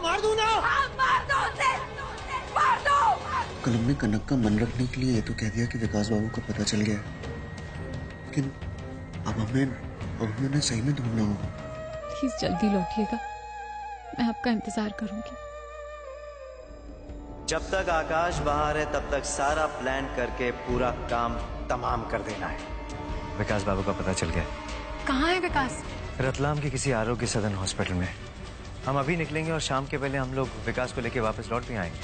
मार दूं ना? हाँ, मार दो उसे, मार दो। कलम ने कनक का मन रखने के लिए ये तो कह दिया कि विकास बाबू का पता चल गया है, लेकिन अब हमें उन्हें सही में ढूंढना होगा। प्लीज जल्दी लौटिएगा, मैं आपका इंतजार करूंगी। जब तक आकाश बाहर है तब तक सारा प्लान करके पूरा काम तमाम कर देना है। विकास बाबू का पता चल गया। कहाँ है विकास? रतलाम के किसी आरोग्य सदन हॉस्पिटल में। हम अभी निकलेंगे और शाम के पहले हम लोग विकास को लेके वापस लौट भी आएंगे।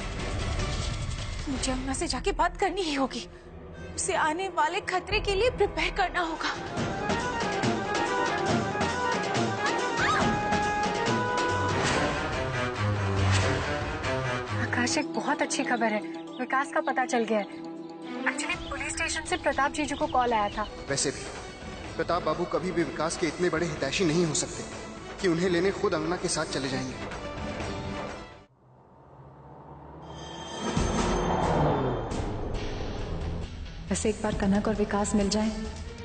मुझे अम्मा से जाके बात करनी ही होगी, उसे आने वाले खतरे के लिए प्रिपेयर करना होगा। आकाश, एक बहुत अच्छी खबर है, विकास का पता चल गया है। एक्चुअली पुलिस स्टेशन से प्रताप जीजू को कॉल आया था। वैसे भी प्रताप बाबू कभी भी विकास के इतने बड़े हितैषी नहीं हो सकते कि उन्हें लेने खुद अंगना के साथ चले जाएंगे। वैसे एक बार कनक और विकास मिल जाएं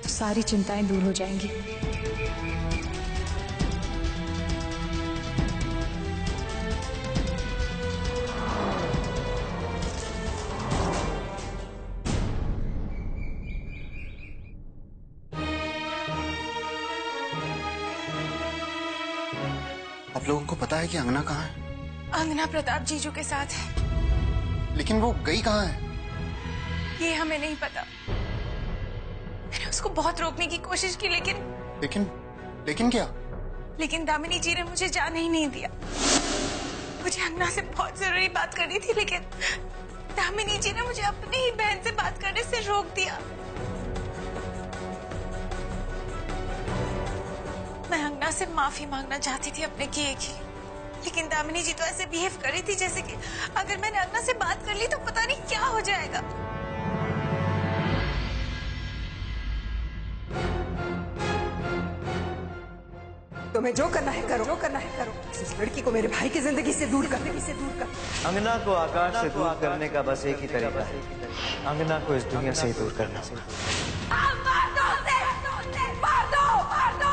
तो सारी चिंताएं दूर हो जाएंगी। आप लोगों को पता है कि अंगना कहाँ है? अंगना प्रताप जीजू के साथ है। लेकिन वो गई कहाँ है? ये हमें नहीं पता। मैंने उसको बहुत रोकने की कोशिश की, लेकिन क्या? लेकिन दामिनी जी ने मुझे जाने ही नहीं दिया। मुझे अंगना से बहुत जरूरी बात करनी थी, लेकिन दामिनी जी ने मुझे अपनी ही बहन से बात करने से रोक दिया। मैं अंगना से माफी मांगना चाहती थी अपने किए की, लेकिन दामिनी जी तो ऐसे बिहेव कर रही थी जैसे कि अगर मैंने अंगना से बात कर ली तो पता नहीं क्या हो जाएगा। तुम्हें जो करना है करो, इस लड़की को मेरे भाई की जिंदगी से दूर कर। अंगना को आकाश से दूर करने का बस एक ही तरीका है, अंगना को इस दुनिया से ही दूर करना। मार दो उसे, मार दो, मार दो।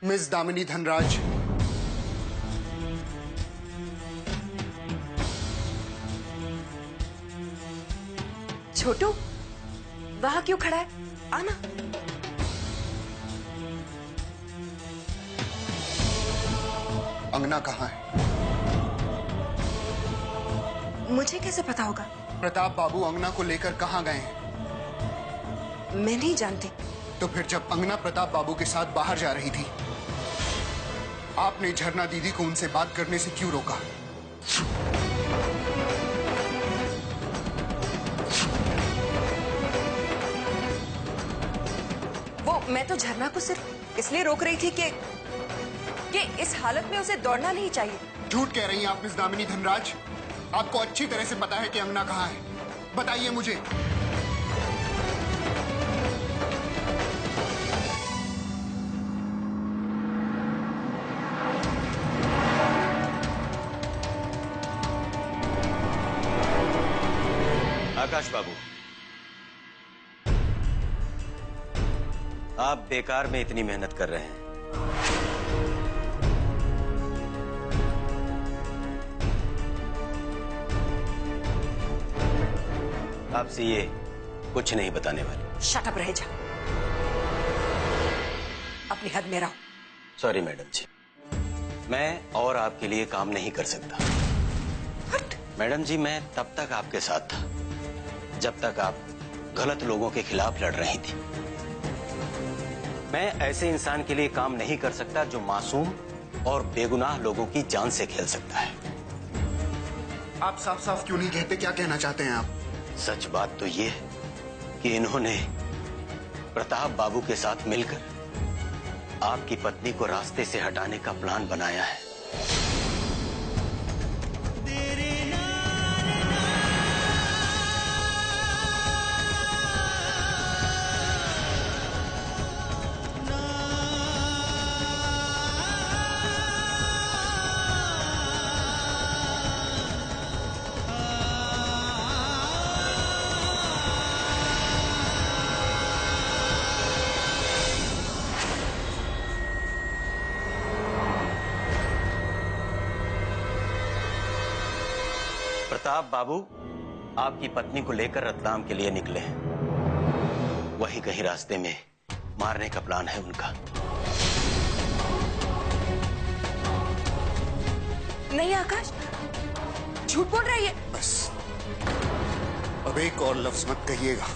मिस दामिनी धनराज, छोटू वहां क्यों खड़ा है? आना। अंगना कहाँ है? मुझे कैसे पता होगा? प्रताप बाबू अंगना को लेकर कहाँ गए हैं? मैं नहीं जानती। तो फिर जब अंगना प्रताप बाबू के साथ बाहर जा रही थी, आपने झरना दीदी को उनसे बात करने से क्यों रोका? मैं तो झरना को सिर्फ इसलिए रोक रही थी कि इस हालत में उसे दौड़ना नहीं चाहिए। झूठ कह रही हैं आप मिस दामिनी धनराज। आपको अच्छी तरह से पता है कि अंगना कहाँ है। बताइए मुझे। आकाश बाबू, आप बेकार में इतनी मेहनत कर रहे हैं। आपसे ये कुछ नहीं बताने वाली। शट अप, रह जा। अपनी हद में रहो। सॉरी मैडम जी, मैं और आपके लिए काम नहीं कर सकता। मैडम जी, मैं तब तक आपके साथ था जब तक आप गलत लोगों के खिलाफ लड़ रही थी। मैं ऐसे इंसान के लिए काम नहीं कर सकता जो मासूम और बेगुनाह लोगों की जान से खेल सकता है। आप साफ साफ क्यों नहीं कहते? क्या कहना चाहते हैं आप? सच बात तो ये है कि इन्होंने प्रताप बाबू के साथ मिलकर आपकी पत्नी को रास्ते से हटाने का प्लान बनाया है। प्रताप बाबू आपकी पत्नी को लेकर रतलाम के लिए निकले हैं। वही कहीं रास्ते में मारने का प्लान है उनका। नहीं आकाश, झूठ बोल रही है। बस अब एक और लफ्ज मत कहिएगा,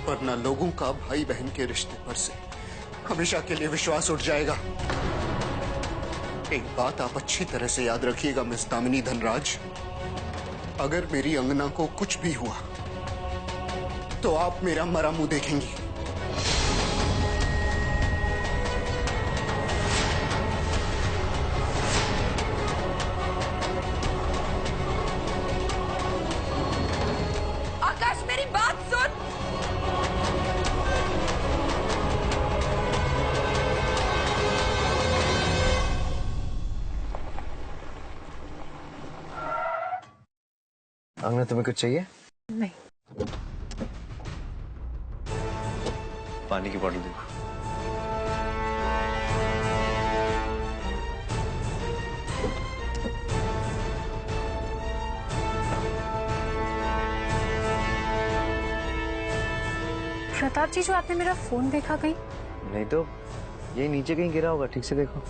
वरना लोगों का भाई बहन के रिश्ते पर से हमेशा के लिए विश्वास उठ जाएगा। एक बात आप अच्छी तरह से याद रखिएगा मिस दामिनी धनराज, अगर मेरी अंगना को कुछ भी हुआ तो आप मेरा मरा मुंह देखेंगी। आकाश मेरी बात सुन। अंगना, तुम्हें कुछ चाहिए? नहीं। पानी की बोतल दे। प्रताप जी, जो आपने मेरा फोन देखा कहीं? नहीं तो यही नीचे कहीं गिरा होगा, ठीक से देखो।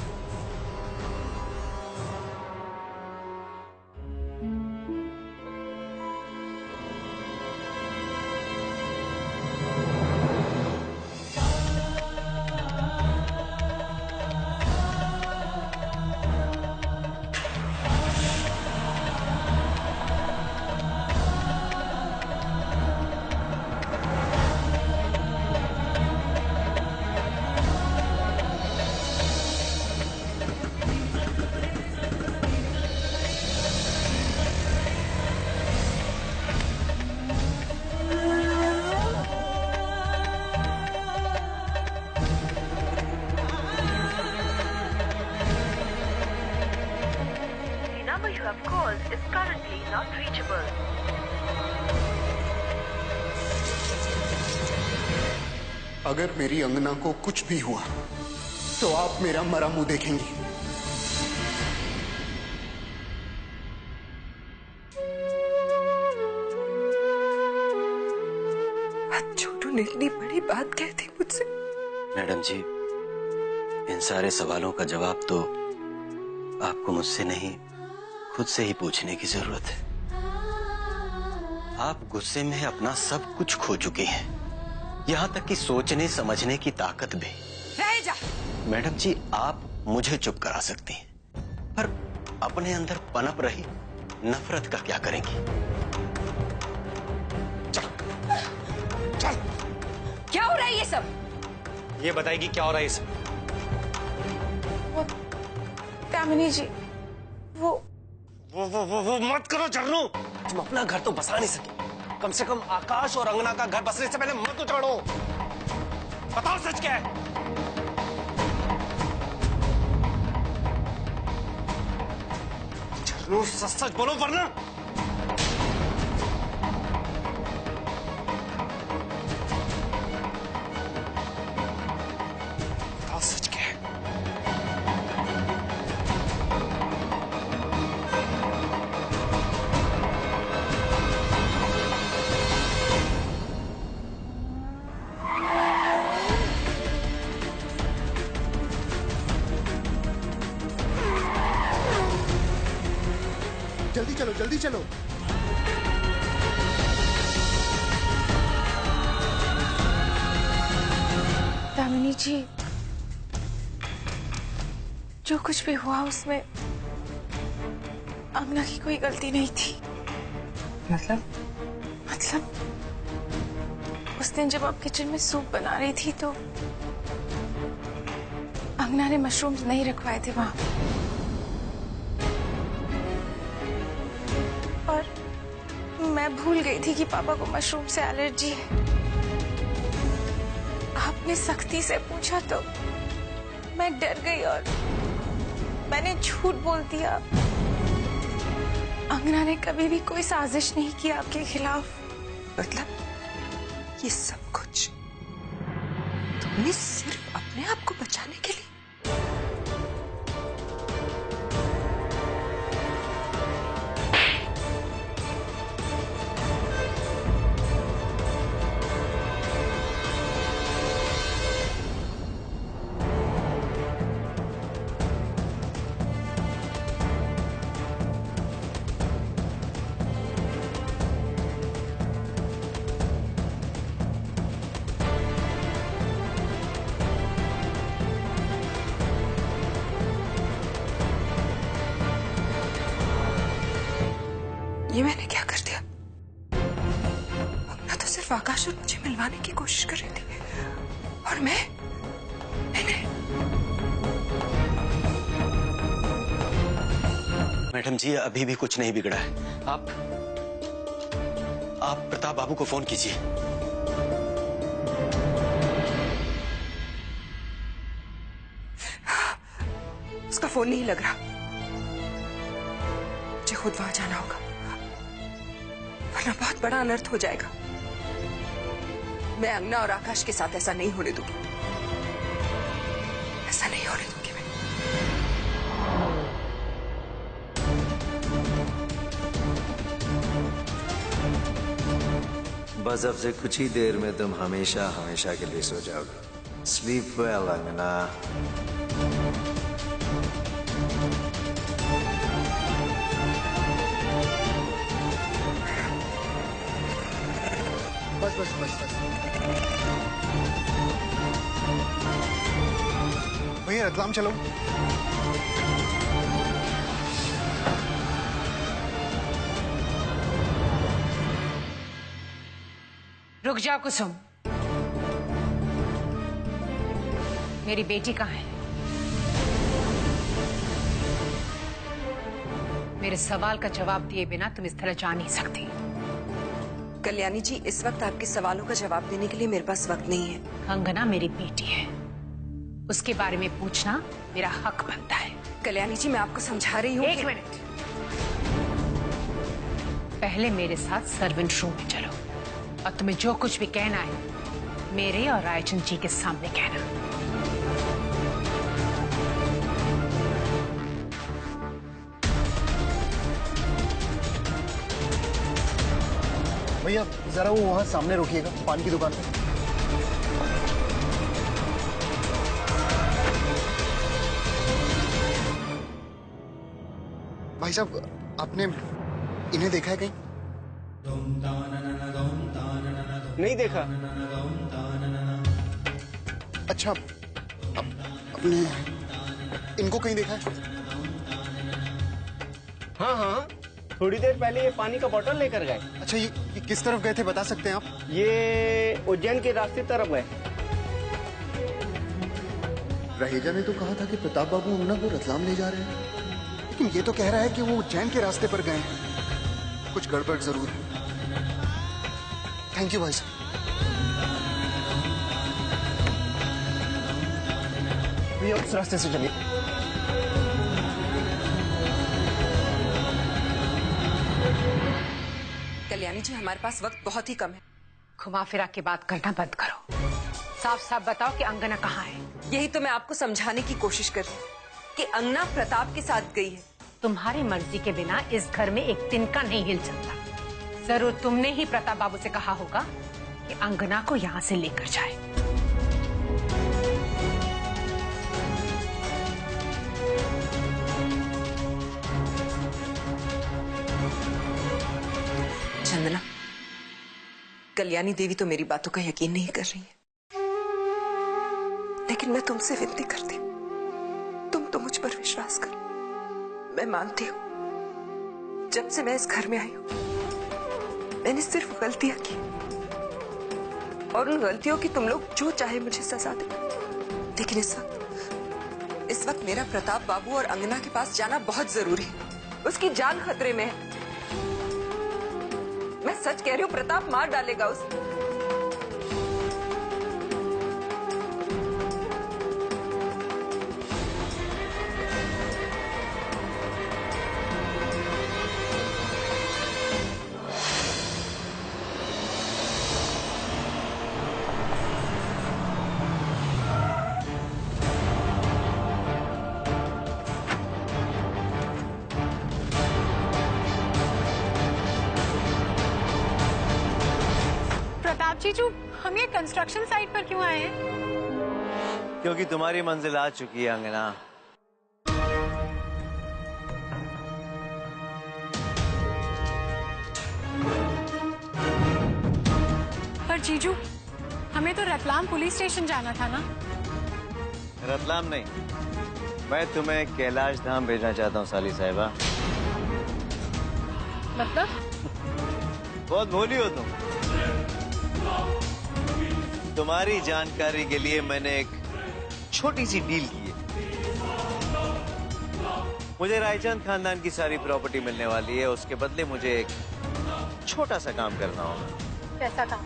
You have called is currently not reachable. अगर मेरी अंगना को कुछ भी हुआ तो आप मेरा मरा मुंह देखेंगी। छोटू ने इतनी बड़ी बात कह दी मुझसे। मैडम जी, इन सारे सवालों का जवाब तो आपको मुझसे नहीं, खुद से ही पूछने की जरूरत है। आप गुस्से में अपना सब कुछ खो चुके हैं, यहाँ तक कि सोचने समझने की ताकत भी। रह जा। मैडम जी, आप मुझे चुप करा सकती हैं, पर अपने अंदर पनप रही नफरत का क्या करेंगी? चल चल। क्या हो रहा है ये सब? ये बताएगी क्या हो रहा है इस? दामिनी जी, वो मत करो झरनू। तुम अपना घर तो बसा नहीं सके, कम से कम आकाश और अंगना का घर बसने से पहले मत उजाड़ो। बताओ सच क्या है? झरनू, सच सच बोलो वरना। बताओ सच क्या है? जल्दी चलो, जल्दी चलो। दामिनी जी, जो कुछ भी हुआ उसमें अंगना की कोई गलती नहीं थी। मतलब उस दिन जब आप किचन में सूप बना रही थी तो अंगना ने मशरूम्स नहीं रखवाए थे वहां, और मैं भूल गई थी कि पापा को मशरूम से एलर्जी है। आपने सख्ती से पूछा तो मैं डर गई और मैंने झूठ बोल दिया। अंगना ने कभी भी कोई साजिश नहीं की आपके खिलाफ। मतलब ये सब कुछ तुमने सिर्फ अपने आप को बचाने के लिए? और मुझे मिलवाने की कोशिश कर रही थी, और मैंने मैडम जी, अभी भी कुछ नहीं बिगड़ा है। आप प्रताप बाबू को फोन कीजिए। उसका फोन नहीं लग रहा। मुझे खुद वहां जाना होगा, वरना बहुत बड़ा अनर्थ हो जाएगा। मैं अंगना और आकाश के साथ ऐसा नहीं होने दूंगी, ऐसा नहीं होने दूंगी मैं। बस अब से कुछ ही देर में तुम हमेशा हमेशा के लिए सो जाओगे। स्लीप वेल अंगना। बस बस बस बस भैया, रतलाम चलो। रुक जाओ कुसुम, मेरी बेटी कहाँ है? मेरे सवाल का जवाब दिए बिना तुम इस तरह जा नहीं सकती। कल्याणी जी, इस वक्त आपके सवालों का जवाब देने के लिए मेरे पास वक्त नहीं है। अंगना मेरी बेटी है, उसके बारे में पूछना मेरा हक बनता है। कल्याणी जी, मैं आपको समझा रही हूँ। एक मिनट, पहले मेरे साथ सर्वेंट रूम में चलो, और तुम्हें जो कुछ भी कहना है मेरे और रायचंद जी के सामने कहना। भैया जरा वो वहां सामने रोकिएगा, पान की दुकान पे। भाई साहब, आपने इन्हें देखा है कहीं? नहीं देखा। अच्छा, अपने इनको कहीं देखा है? हाँ हाँ, थोड़ी देर पहले ये पानी का बोतल लेकर गए। अच्छा, ये किस तरफ गए थे, बता सकते हैं आप? ये उज्जैन के रास्ते तरफ गए। रहेजा ने तो कहा था कि प्रताप बाबू अंगना को रतलाम ले जा रहे हैं, लेकिन ये तो कह रहा है कि वो उज्जैन के रास्ते पर गए हैं। कुछ गड़बड़ जरूर है। थैंक यू भाई साहब। भैया उस रास्ते से चलिए। कल्याणी जी, हमारे पास वक्त बहुत ही कम है। घुमा फिरा के बात करना बंद करो, साफ साफ बताओ कि अंगना कहाँ है। यही तो मैं आपको समझाने की कोशिश कर रही हूँ कि अंगना प्रताप के साथ गई है। तुम्हारी मर्जी के बिना इस घर में एक तिनका नहीं हिल सकता। जरूर तुमने ही प्रताप बाबू से कहा होगा कि अंगना को यहाँ से लेकर जाए। चंदना, कल्याणी देवी तो मेरी बातों का यकीन नहीं कर रही है, लेकिन मैं तुमसे विनती करती हूँ, तुम तो मुझ पर विश्वास करो। मैं मानती हूँ, जब से मैं इस घर में आई हूँ मैंने सिर्फ गलतियां की, और उन गलतियों की तुम लोग जो चाहे मुझे सजा दो। लेकिन इस वक्त मेरा प्रताप बाबू और अंगना के पास जाना बहुत जरूरी है। उसकी जान खतरे में है। मैं सच कह रही हूँ, प्रताप मार डालेगा उसे। जीजू, हम ये कंस्ट्रक्शन साइट पर क्यों आए हैं? क्योंकि तुम्हारी मंजिल आ चुकी है अंगना। पर जीजू, हमें तो रतलाम पुलिस स्टेशन जाना था ना? रतलाम नहीं, मैं तुम्हें कैलाश धाम भेजना चाहता हूँ साली साहिबा। मतलब? बहुत भोली हो तुम। तुम्हारी जानकारी के लिए मैंने एक छोटी सी डील की है। मुझे रायचंद खानदान की सारी प्रॉपर्टी मिलने वाली है। उसके बदले मुझे एक छोटा सा काम करना होगा। कैसा काम?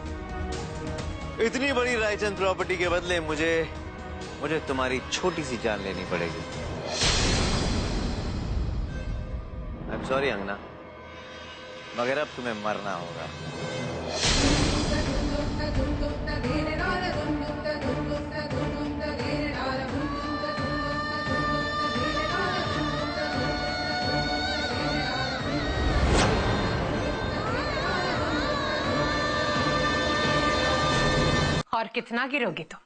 इतनी बड़ी रायचंद प्रॉपर्टी के बदले मुझे तुम्हारी छोटी सी जान लेनी पड़ेगी। आई एम सॉरी अंगना, मगर अब तुम्हें मरना होगा। और कितना गिरोगे तुम?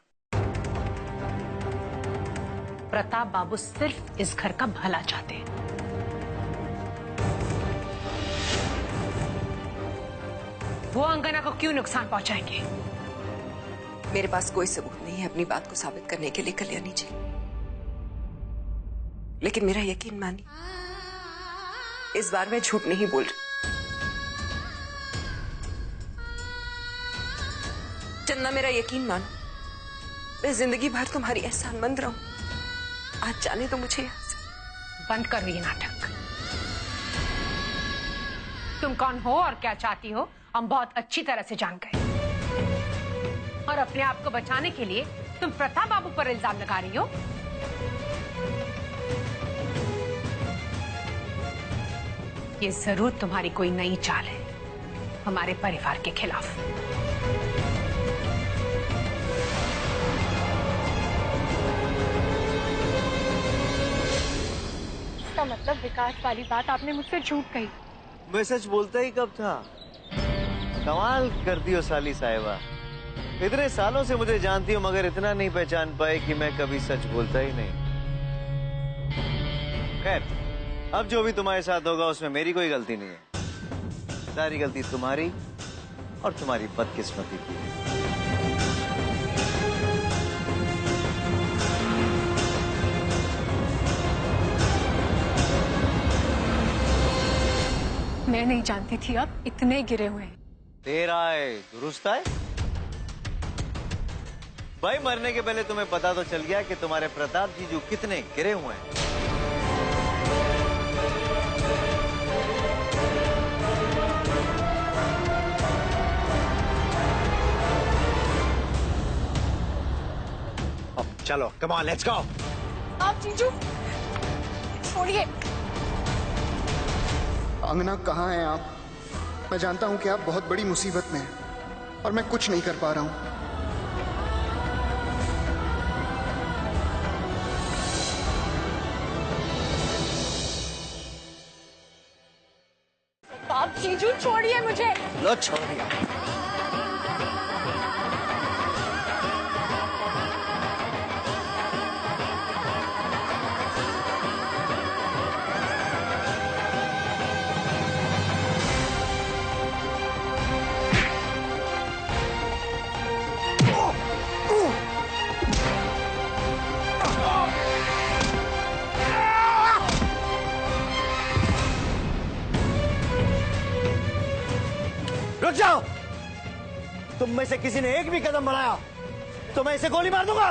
प्रताप बाबू सिर्फ इस घर का भला चाहते हैं। वो अंगना को क्यों नुकसान पहुंचाएंगे? मेरे पास कोई सबूत नहीं है अपनी बात को साबित करने के लिए कल्याणी जी, लेकिन मेरा यकीन मानिए, इस बार मैं झूठ नहीं बोल रही। चंदा, मेरा यकीन मानो, मैं जिंदगी भर तुम्हारी एहसानमंद रहूं। आज जाने तो मुझे यहाँ से। बंद करो ये नाटक। तुम कौन हो और क्या चाहती हो हम बहुत अच्छी तरह से जान गए, और अपने आप को बचाने के लिए तुम प्रताप बाबू पर इल्जाम लगा रही हो। ये जरूर तुम्हारी कोई नई चाल है हमारे परिवार के खिलाफ। इसका मतलब विकास वाली बात आपने मुझसे झूठ कही। मैं सच बोलता ही कब था? कमाल करती हो साली साहिबा। इतने सालों से मुझे जानती हो मगर इतना नहीं पहचान पाए कि मैं कभी सच बोलता ही नहीं। खैर, अब जो भी तुम्हारे साथ होगा उसमें मेरी कोई गलती नहीं है। सारी गलती तुम्हारी और तुम्हारी बदकिस्मती की है। मैं नहीं जानती थी आप इतने गिरे हुए हैं। तेरा है दुरुस्त है भाई। मरने के पहले तुम्हें पता तो चल गया कि तुम्हारे प्रताप जी जो कितने गिरे हुए हैं। चलो कम ऑन, लेट्स गो। आप जीजू छोड़िए। अंगना, कहाँ हैं आप? मैं जानता हूं कि आप बहुत बड़ी मुसीबत में हैं और मैं कुछ नहीं कर पा रहा हूं। आप जीजू छोड़िए मुझे। लो छोड़ दिया। रुक जाओ। तुम में से किसी ने एक भी कदम बढ़ाया तो मैं इसे गोली मार दूंगा।